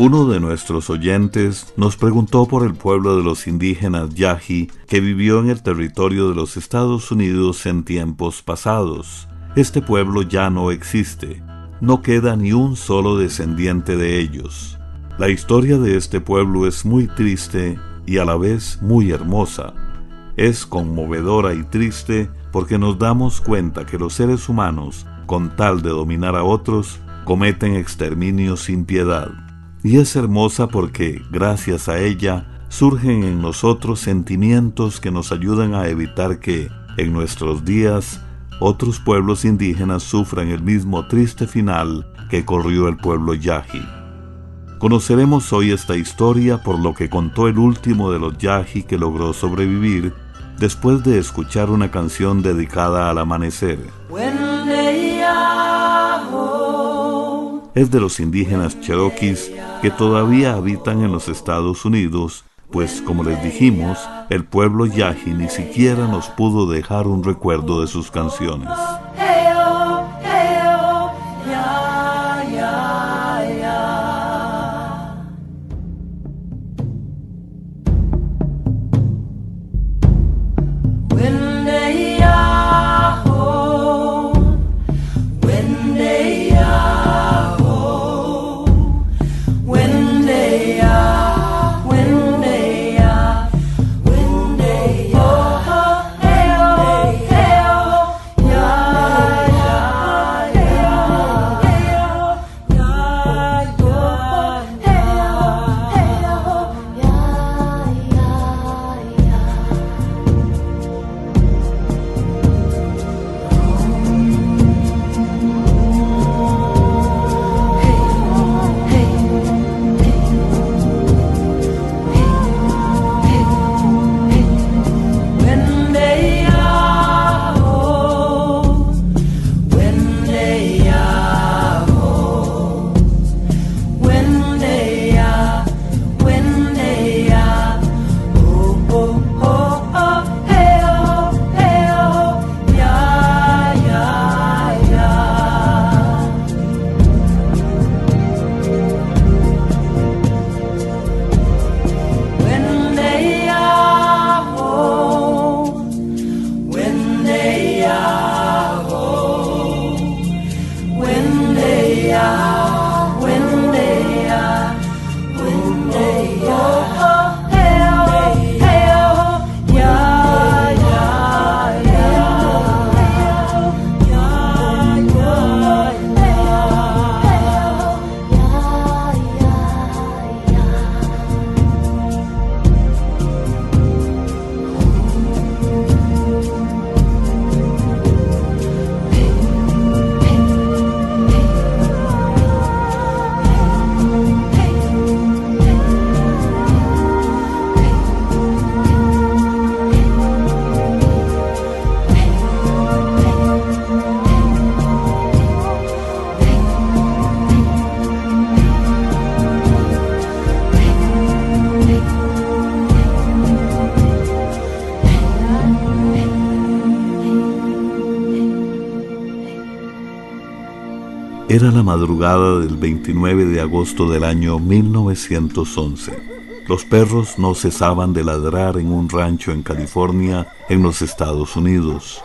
Uno de nuestros oyentes nos preguntó por el pueblo de los indígenas Yahi que vivió en el territorio de los Estados Unidos en tiempos pasados. Este pueblo ya no existe. No queda ni un solo descendiente de ellos. La historia de este pueblo es muy triste y a la vez muy hermosa. Es conmovedora y triste porque nos damos cuenta que los seres humanos, con tal de dominar a otros, cometen exterminio sin piedad. Y es hermosa porque, gracias a ella, surgen en nosotros sentimientos que nos ayudan a evitar que, en nuestros días, otros pueblos indígenas sufran el mismo triste final que corrió el pueblo Yahi. Conoceremos hoy esta historia por lo que contó el último de los Yahi que logró sobrevivir después de escuchar una canción dedicada al amanecer. Es de los indígenas cherokees que todavía habitan en los Estados Unidos, pues como les dijimos, el pueblo Yahi ni siquiera nos pudo dejar un recuerdo de sus canciones. Era la madrugada del 29 de agosto del año 1911. Los perros no cesaban de ladrar en un rancho en California, en los Estados Unidos.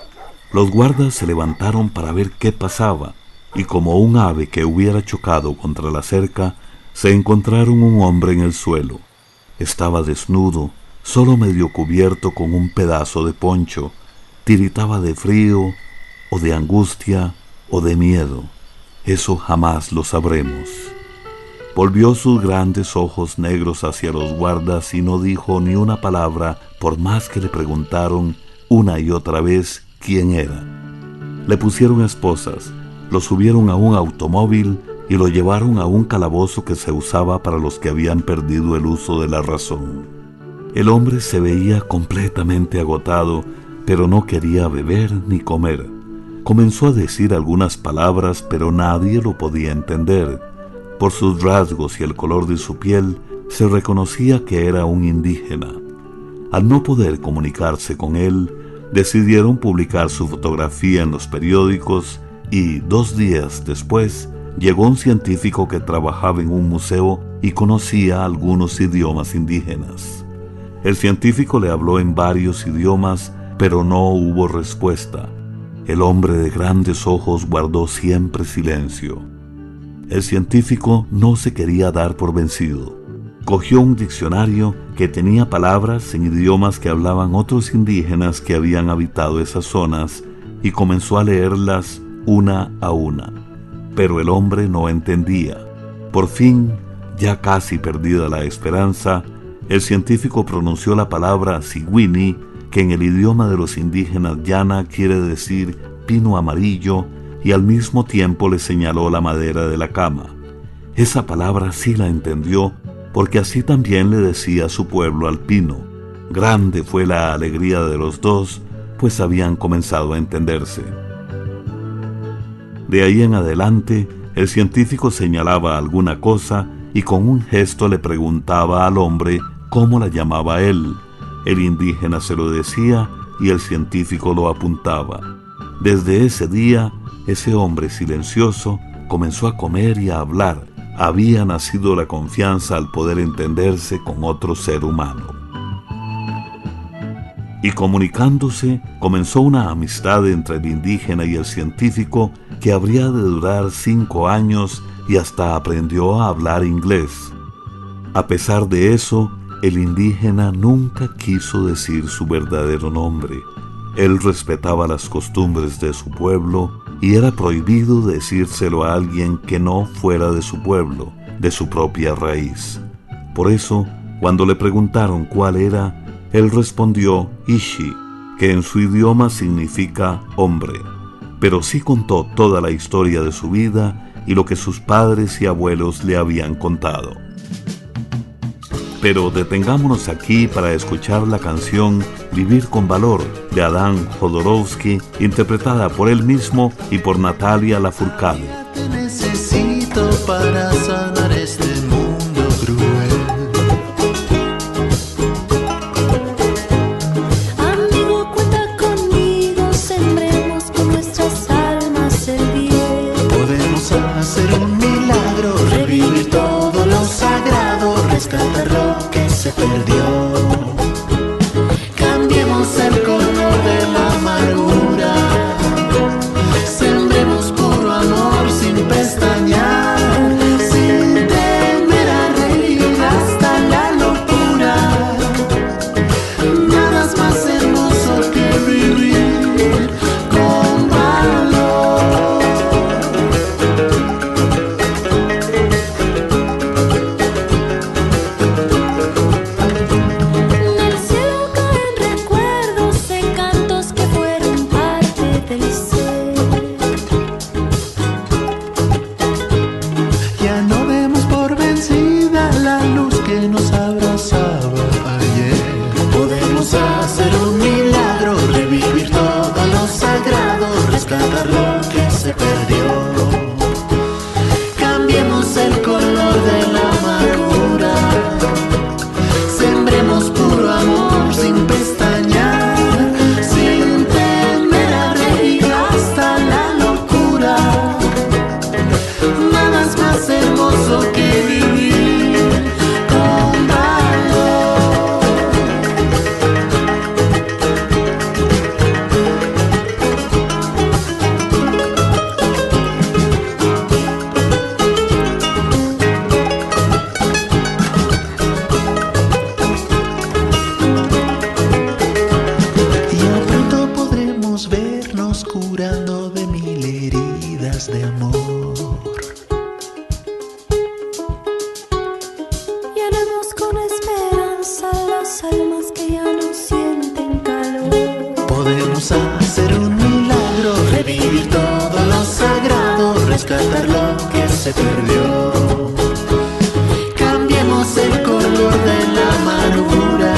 Los guardas se levantaron para ver qué pasaba, y como un ave que hubiera chocado contra la cerca, se encontraron un hombre en el suelo. Estaba desnudo, solo medio cubierto con un pedazo de poncho. Tiritaba de frío, o de angustia, o de miedo. Eso jamás lo sabremos. Volvió sus grandes ojos negros hacia los guardas y no dijo ni una palabra, por más que le preguntaron una y otra vez quién era. Le pusieron esposas, lo subieron a un automóvil y lo llevaron a un calabozo que se usaba para los que habían perdido el uso de la razón. El hombre se veía completamente agotado, pero no quería beber ni comer. Comenzó a decir algunas palabras, pero nadie lo podía entender. Por sus rasgos y el color de su piel, se reconocía que era un indígena. Al no poder comunicarse con él, decidieron publicar su fotografía en los periódicos y 2 días después llegó un científico que trabajaba en un museo y conocía algunos idiomas indígenas. El científico le habló en varios idiomas, pero no hubo respuesta. El hombre de grandes ojos guardó siempre silencio. El científico no se quería dar por vencido. Cogió un diccionario que tenía palabras en idiomas que hablaban otros indígenas que habían habitado esas zonas y comenzó a leerlas una a una. Pero el hombre no entendía. Por fin, ya casi perdida la esperanza, el científico pronunció la palabra Sigüini, que en el idioma de los indígenas llana quiere decir pino amarillo, y al mismo tiempo le señaló la madera de la cama. Esa palabra sí la entendió, porque así también le decía a su pueblo al pino. Grande fue la alegría de los dos, pues habían comenzado a entenderse. De ahí en adelante, el científico señalaba alguna cosa y con un gesto le preguntaba al hombre cómo la llamaba él. El indígena se lo decía y el científico lo apuntaba. Desde ese día, ese hombre silencioso comenzó a comer y a hablar. Había nacido la confianza al poder entenderse con otro ser humano. Y comunicándose, comenzó una amistad entre el indígena y el científico que habría de durar 5 años y hasta aprendió a hablar inglés. A pesar de eso, el indígena nunca quiso decir su verdadero nombre. Él respetaba las costumbres de su pueblo y era prohibido decírselo a alguien que no fuera de su pueblo, de su propia raíz. Por eso, cuando le preguntaron cuál era, él respondió Ishi, que en su idioma significa hombre, pero sí contó toda la historia de su vida y lo que sus padres y abuelos le habían contado. Pero detengámonos aquí para escuchar la canción Vivir con Valor de Adán Jodorowsky, interpretada por él mismo y por Natalia Lafourcade. Te necesito para sanar este mundo cruel. Amigo, cuenta conmigo, sembremos con nuestras almas el bien. Podemos hacer un milagro, revivir todo lo sagrado, rescatar lo que se perdió. Cambiemos el color de la amargura, sembremos puro amor sin pestañear, sin temer a reír hasta la locura. Nada es más hermoso que vivir con valor. Del cielo caen recuerdos de cantos que fueron parte del ser. Ya no demos por vencida la luz que nos abrazaba ayer. Podemos hacer un milagro, revivir todo lo sagrado, rescatar lo que se perdió. Cambiemos el color de la amargura, sembremos puro amor sin pestañear, sin temer a reír hasta la locura. Nada es más hermoso que vivir con valor. Ya pronto podremos vernos curando de 1000 heridas de amor. Llenemos con esperanza las almas que ya no sienten calor. Podemos hacer un milagro, revivir todo lo sagrado, rescatar lo que se perdió. Cambiemos el color de la amargura,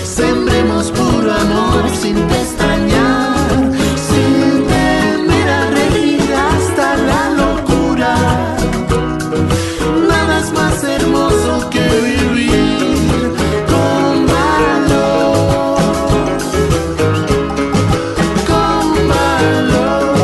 sembremos puro amor sin pestañear, sin temer a reír hasta la locura. Nada es más hermoso que vivir con valor. Con valor.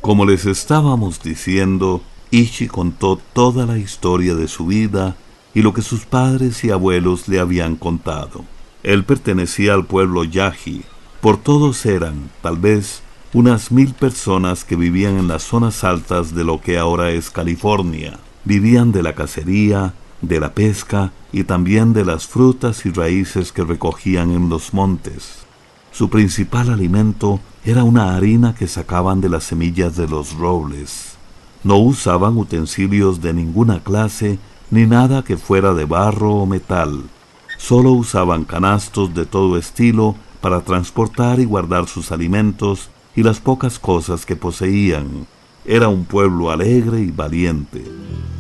Como les estábamos diciendo, Ishi contó toda la historia de su vida y lo que sus padres y abuelos le habían contado. Él pertenecía al pueblo Yahi. Por todos eran, tal vez, unas 1000 personas que vivían en las zonas altas de lo que ahora es California. Vivían de la cacería, de la pesca y también de las frutas y raíces que recogían en los montes. Su principal alimento era una harina que sacaban de las semillas de los robles. No usaban utensilios de ninguna clase ni nada que fuera de barro o metal. Solo usaban canastos de todo estilo para transportar y guardar sus alimentos y las pocas cosas que poseían. Era un pueblo alegre y valiente,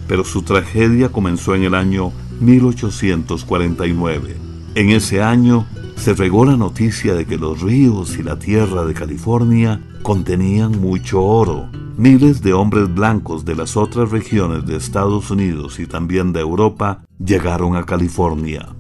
pero su tragedia comenzó en el año 1849. En ese año se regó la noticia de que los ríos y la tierra de California contenían mucho oro. Miles de hombres blancos de las otras regiones de Estados Unidos y también de Europa llegaron a California.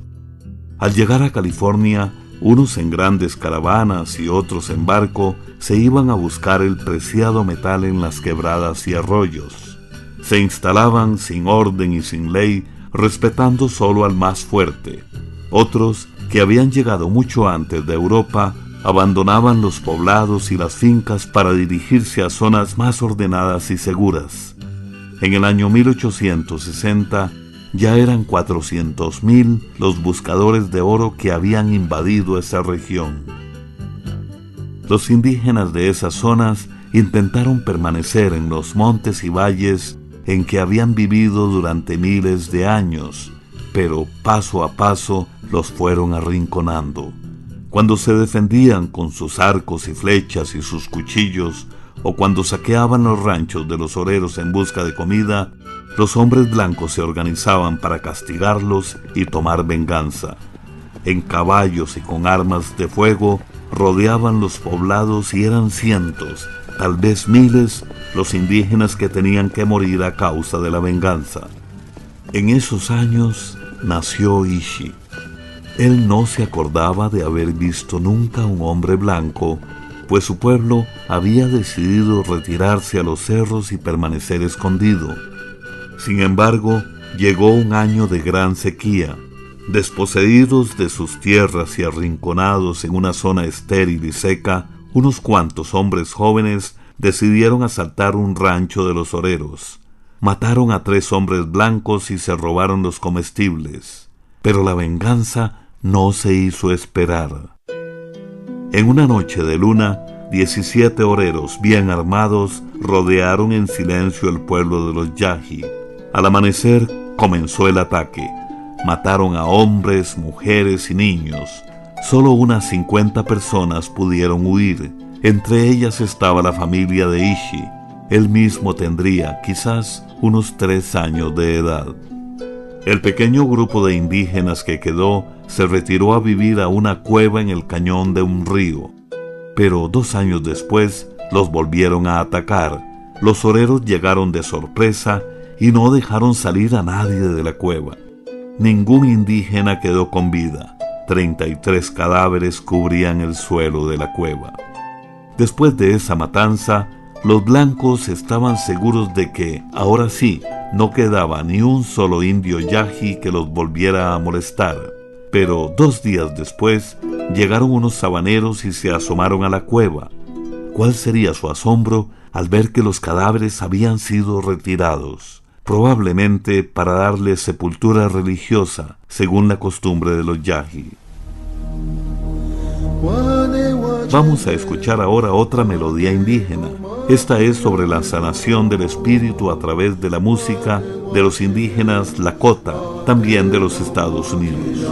Al llegar a California, unos en grandes caravanas y otros en barco se iban a buscar el preciado metal en las quebradas y arroyos. Se instalaban sin orden y sin ley, respetando solo al más fuerte. Otros, que habían llegado mucho antes de Europa, abandonaban los poblados y las fincas para dirigirse a zonas más ordenadas y seguras. En el año 1860, ya eran 400,000 los buscadores de oro que habían invadido esa región. Los indígenas de esas zonas intentaron permanecer en los montes y valles en que habían vivido durante miles de años, pero paso a paso los fueron arrinconando. Cuando se defendían con sus arcos y flechas y sus cuchillos, o cuando saqueaban los ranchos de los oreros en busca de comida, los hombres blancos se organizaban para castigarlos y tomar venganza. En caballos y con armas de fuego, rodeaban los poblados y eran cientos, tal vez miles, los indígenas que tenían que morir a causa de la venganza. En esos años nació Ishi. Él no se acordaba de haber visto nunca un hombre blanco, pues su pueblo había decidido retirarse a los cerros y permanecer escondido. Sin embargo, llegó un año de gran sequía. Desposeídos de sus tierras y arrinconados en una zona estéril y seca, unos cuantos hombres jóvenes decidieron asaltar un rancho de los oreros. Mataron a 3 hombres blancos y se robaron los comestibles. Pero la venganza no se hizo esperar. En una noche de luna, 17 oreros bien armados rodearon en silencio el pueblo de los Yahi. Al amanecer comenzó el ataque. Mataron a hombres, mujeres y niños. Solo unas 50 personas pudieron huir. Entre ellas estaba la familia de Ishi. Él mismo tendría quizás unos 3 años de edad. El pequeño grupo de indígenas que quedó se retiró a vivir a una cueva en el cañón de un río. Pero 2 años después los volvieron a atacar. Los oreros llegaron de sorpresa y no dejaron salir a nadie de la cueva. Ningún indígena quedó con vida. 33 cadáveres cubrían el suelo de la cueva. Después de esa matanza, los blancos estaban seguros de que, ahora sí, no quedaba ni un solo indio Yahi que los volviera a molestar. Pero 2 días después, llegaron unos sabaneros y se asomaron a la cueva. ¿Cuál sería su asombro al ver que los cadáveres habían sido retirados? Probablemente para darle sepultura religiosa, según la costumbre de los Yahi. Vamos a escuchar ahora otra melodía indígena. Esta es sobre la sanación del espíritu a través de la música de los indígenas Lakota, también de los Estados Unidos.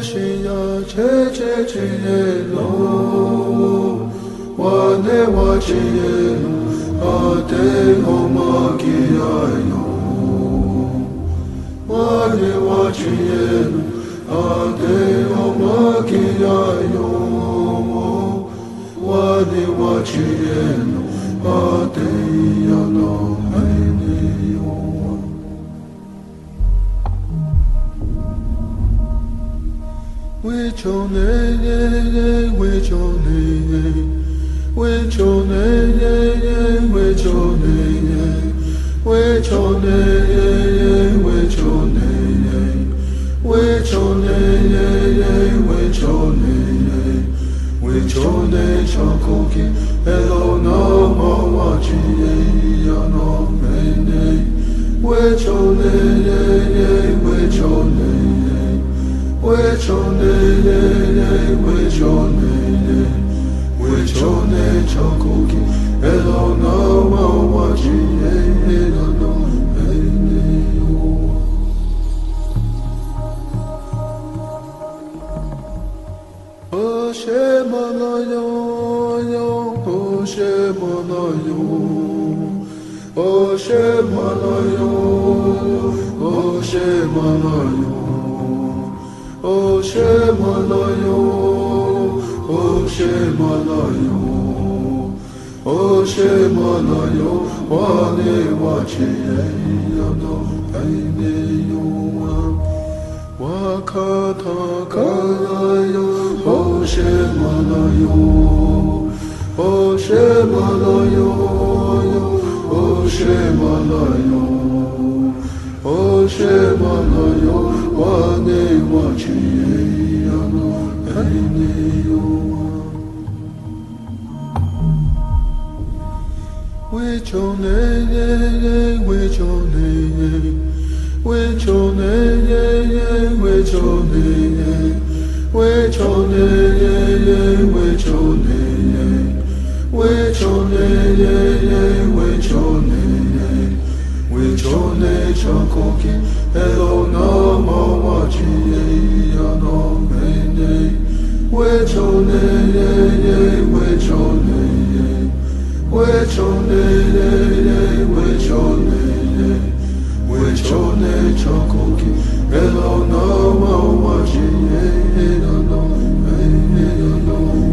Ashiya che che che lo wane wachiye ate homa kiyayo wane wachiye ate homa kiyayo wani wachieno ateya no maineo. Wichone wichone wichone wichone wichone wichone wichone wichone wichone chokoki elo no mo wachi ya no mene wichone wichone wichone wichone wichone chokoki elo no mo wachi ya no mene. Oshemanayo, Oshemanayo, Oshemanayo, Oshemanayo, Oshemanayo, Oshemanayo, Oshemanayo, Wane wachi no aineyo. Wakatakarayo, Oshemanayo, Oshemanayo, Oshemanayo, Oshemanayo, Wane wachi no aineyo. Wichone, wichone, wichone, wichone, wichone, wichone, wichone, wichone, wichone chokoki elo no mo wachi ya no mene wichone, wichone, wichone, wichone, wichone chokoki elo no mo wachi ya no mene ya no mene.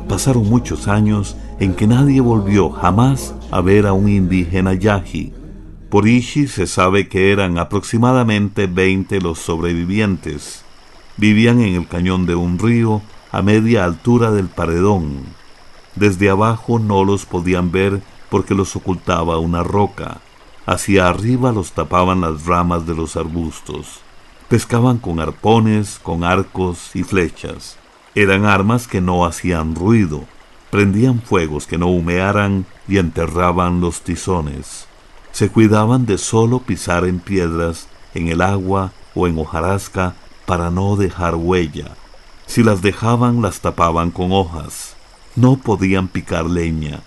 Pasaron muchos años en que nadie volvió jamás a ver a un indígena yaqui. Por Ishi se sabe que eran aproximadamente 20 los sobrevivientes. Vivían en el cañón de un río a media altura del paredón. Desde abajo no los podían ver porque los ocultaba una roca. Hacia arriba los tapaban las ramas de los arbustos. Pescaban con arpones, con arcos y flechas. Eran armas que no hacían ruido. Prendían fuegos que no humearan y enterraban los tizones. Se cuidaban de solo pisar en piedras, en el agua o en hojarasca para no dejar huella. Si las dejaban, las tapaban con hojas. No podían picar leña.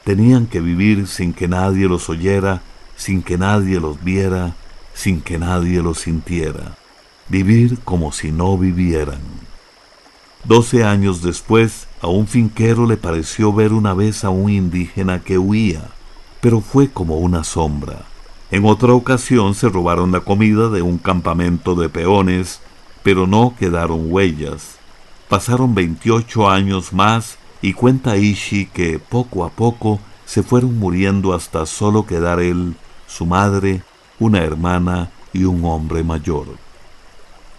Tenían que vivir sin que nadie los oyera, sin que nadie los viera, sin que nadie los sintiera. Vivir como si no vivieran. 12 años después, a un finquero le pareció ver una vez a un indígena que huía, pero fue como una sombra. En otra ocasión se robaron la comida de un campamento de peones, pero no quedaron huellas. Pasaron 28 años más y cuenta Ishi que poco a poco se fueron muriendo hasta solo quedar él, su madre, una hermana y un hombre mayor.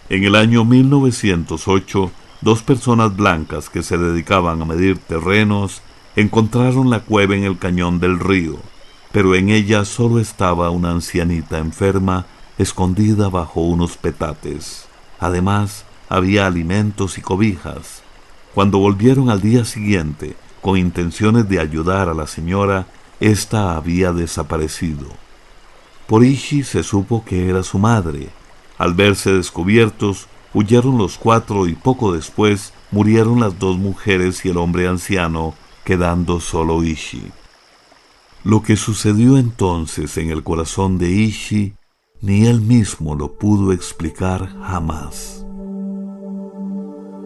En el año 1908, 2 personas blancas que se dedicaban a medir terrenos encontraron la cueva en el cañón del río, pero en ella solo estaba una ancianita enferma escondida bajo unos petates. Además, había alimentos y cobijas. Cuando volvieron al día siguiente, con intenciones de ayudar a la señora, ésta había desaparecido. Por Ishi se supo que era su madre. Al verse descubiertos, huyeron los 4 y poco después murieron las 2 mujeres y el hombre anciano, quedando solo Ishi. Lo que sucedió entonces en el corazón de Ishi, ni él mismo lo pudo explicar jamás.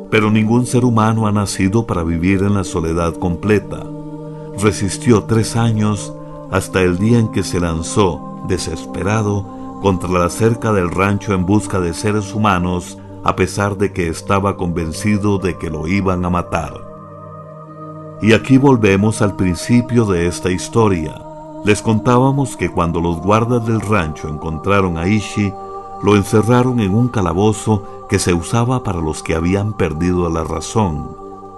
Pero ningún ser humano ha nacido para vivir en la soledad completa. Resistió 3 años hasta el día en que se lanzó, desesperado, contra la cerca del rancho en busca de seres humanos, a pesar de que estaba convencido de que lo iban a matar. Y aquí volvemos al principio de esta historia. Les contábamos que cuando los guardas del rancho encontraron a Ishi, lo encerraron en un calabozo que se usaba para los que habían perdido la razón,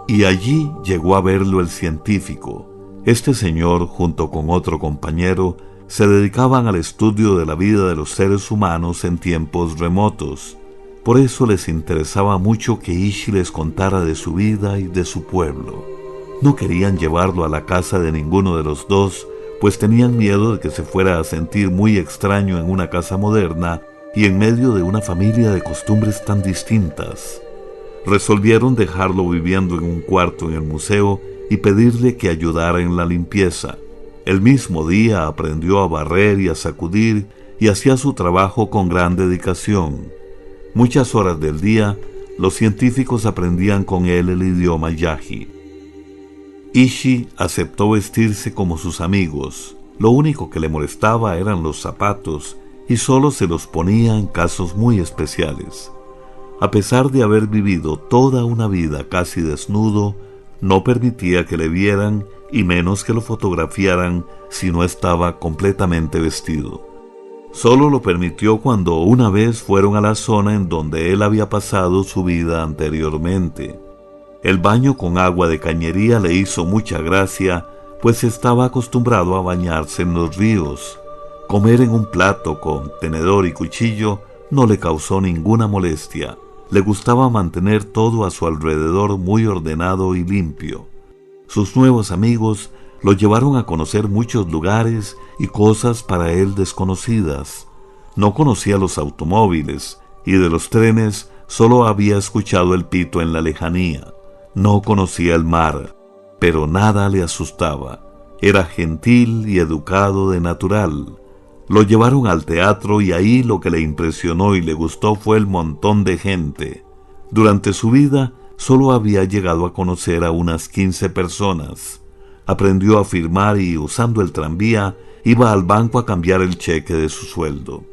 y allí llegó a verlo el científico. Este señor, junto con otro compañero, se dedicaban al estudio de la vida de los seres humanos en tiempos remotos. Por eso les interesaba mucho que Ishi les contara de su vida y de su pueblo. No querían llevarlo a la casa de ninguno de los 2, pues tenían miedo de que se fuera a sentir muy extraño en una casa moderna y en medio de una familia de costumbres tan distintas. Resolvieron dejarlo viviendo en un cuarto en el museo y pedirle que ayudara en la limpieza. El mismo día aprendió a barrer y a sacudir y hacía su trabajo con gran dedicación. Muchas horas del día, los científicos aprendían con él el idioma Yaji. Ishi aceptó vestirse como sus amigos. Lo único que le molestaba eran los zapatos y solo se los ponía en casos muy especiales. A pesar de haber vivido toda una vida casi desnudo, no permitía que le vieran y menos que lo fotografiaran si no estaba completamente vestido. Solo lo permitió cuando una vez fueron a la zona en donde él había pasado su vida anteriormente. El baño con agua de cañería le hizo mucha gracia, pues estaba acostumbrado a bañarse en los ríos. Comer en un plato con tenedor y cuchillo no le causó ninguna molestia. Le gustaba mantener todo a su alrededor muy ordenado y limpio. Sus nuevos amigos lo llevaron a conocer muchos lugares y cosas para él desconocidas. No conocía los automóviles y de los trenes solo había escuchado el pito en la lejanía. No conocía el mar, pero nada le asustaba. Era gentil y educado de natural. Lo llevaron al teatro y ahí lo que le impresionó y le gustó fue el montón de gente. Durante su vida solo había llegado a conocer a unas 15 personas. Aprendió a firmar y, usando el tranvía, iba al banco a cambiar el cheque de su sueldo.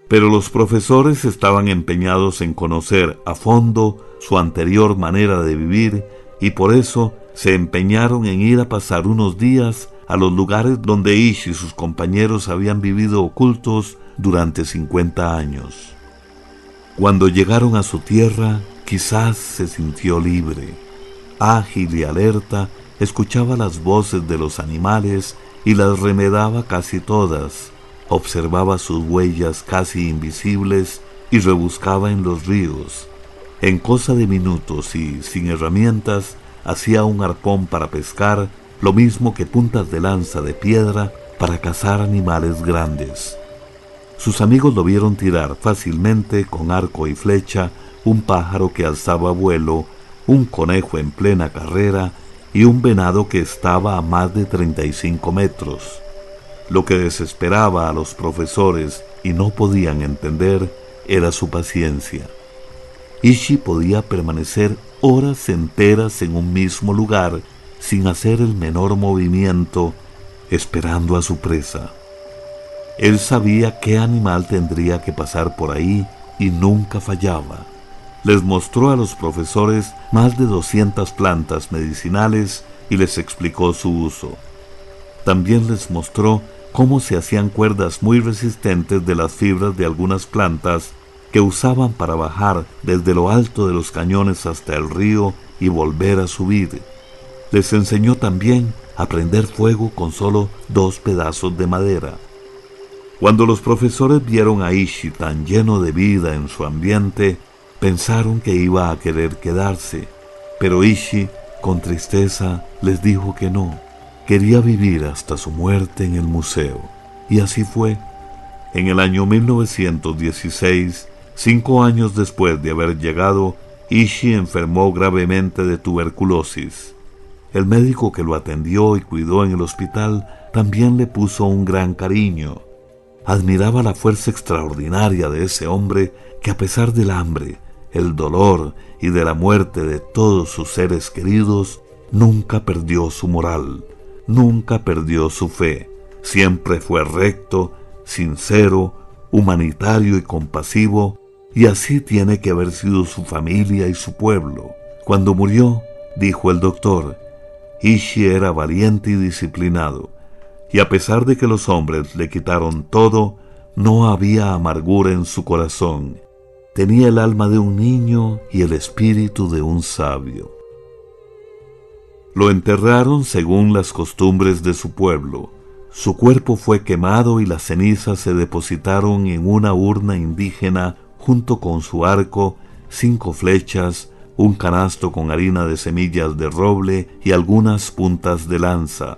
Pero los profesores estaban empeñados en conocer a fondo su anterior manera de vivir y por eso se empeñaron en ir a pasar unos días a los lugares donde Ishi y sus compañeros habían vivido ocultos durante 50 años. Cuando llegaron a su tierra, quizás se sintió libre. Ágil y alerta, escuchaba las voces de los animales y las remedaba casi todas. Observaba sus huellas casi invisibles y rebuscaba en los ríos. En cosa de minutos y sin herramientas, hacía un arpón para pescar, lo mismo que puntas de lanza de piedra para cazar animales grandes. Sus amigos lo vieron tirar fácilmente con arco y flecha un pájaro que alzaba vuelo, un conejo en plena carrera y un venado que estaba a más de 35 metros. Lo que desesperaba a los profesores y no podían entender era su paciencia. Ishi podía permanecer horas enteras en un mismo lugar sin hacer el menor movimiento, esperando a su presa. Él sabía qué animal tendría que pasar por ahí y nunca fallaba. Les mostró a los profesores más de 200 plantas medicinales y les explicó su uso. También les mostró cómo se hacían cuerdas muy resistentes de las fibras de algunas plantas que usaban para bajar desde lo alto de los cañones hasta el río y volver a subir. Les enseñó también a prender fuego con solo 2 pedazos de madera. Cuando los profesores vieron a Ishi tan lleno de vida en su ambiente, pensaron que iba a querer quedarse, pero Ishi, con tristeza, les dijo que no. Quería vivir hasta su muerte en el museo. Y así fue. En el año 1916, 5 años después de haber llegado, Ishi enfermó gravemente de tuberculosis. El médico que lo atendió y cuidó en el hospital también le puso un gran cariño. Admiraba la fuerza extraordinaria de ese hombre que, a pesar del hambre, el dolor y de la muerte de todos sus seres queridos, nunca perdió su moral, nunca perdió su fe. Siempre fue recto, sincero, humanitario y compasivo, y así tiene que haber sido su familia y su pueblo. Cuando murió, dijo el doctor, Ishi era valiente y disciplinado, y a pesar de que los hombres le quitaron todo, no había amargura en su corazón. Tenía el alma de un niño y el espíritu de un sabio. Lo enterraron según las costumbres de su pueblo. Su cuerpo fue quemado y las cenizas se depositaron en una urna indígena junto con su arco, 5 flechas, un canasto con harina de semillas de roble y algunas puntas de lanza.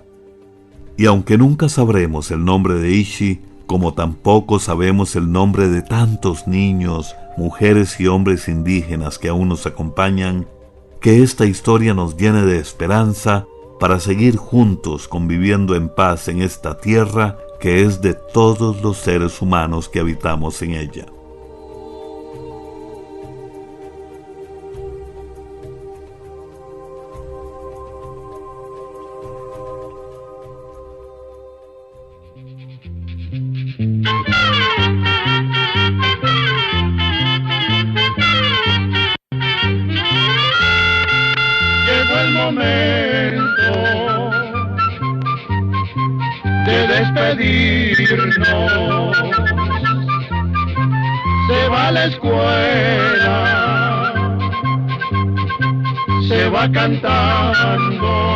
Y aunque nunca sabremos el nombre de Ishi, como tampoco sabemos el nombre de tantos niños, mujeres y hombres indígenas que aún nos acompañan, que esta historia nos llene de esperanza para seguir juntos conviviendo en paz en esta tierra que es de todos los seres humanos que habitamos en ella. Llegó el momento de despedirnos. Se va a la escuela, se va cantando.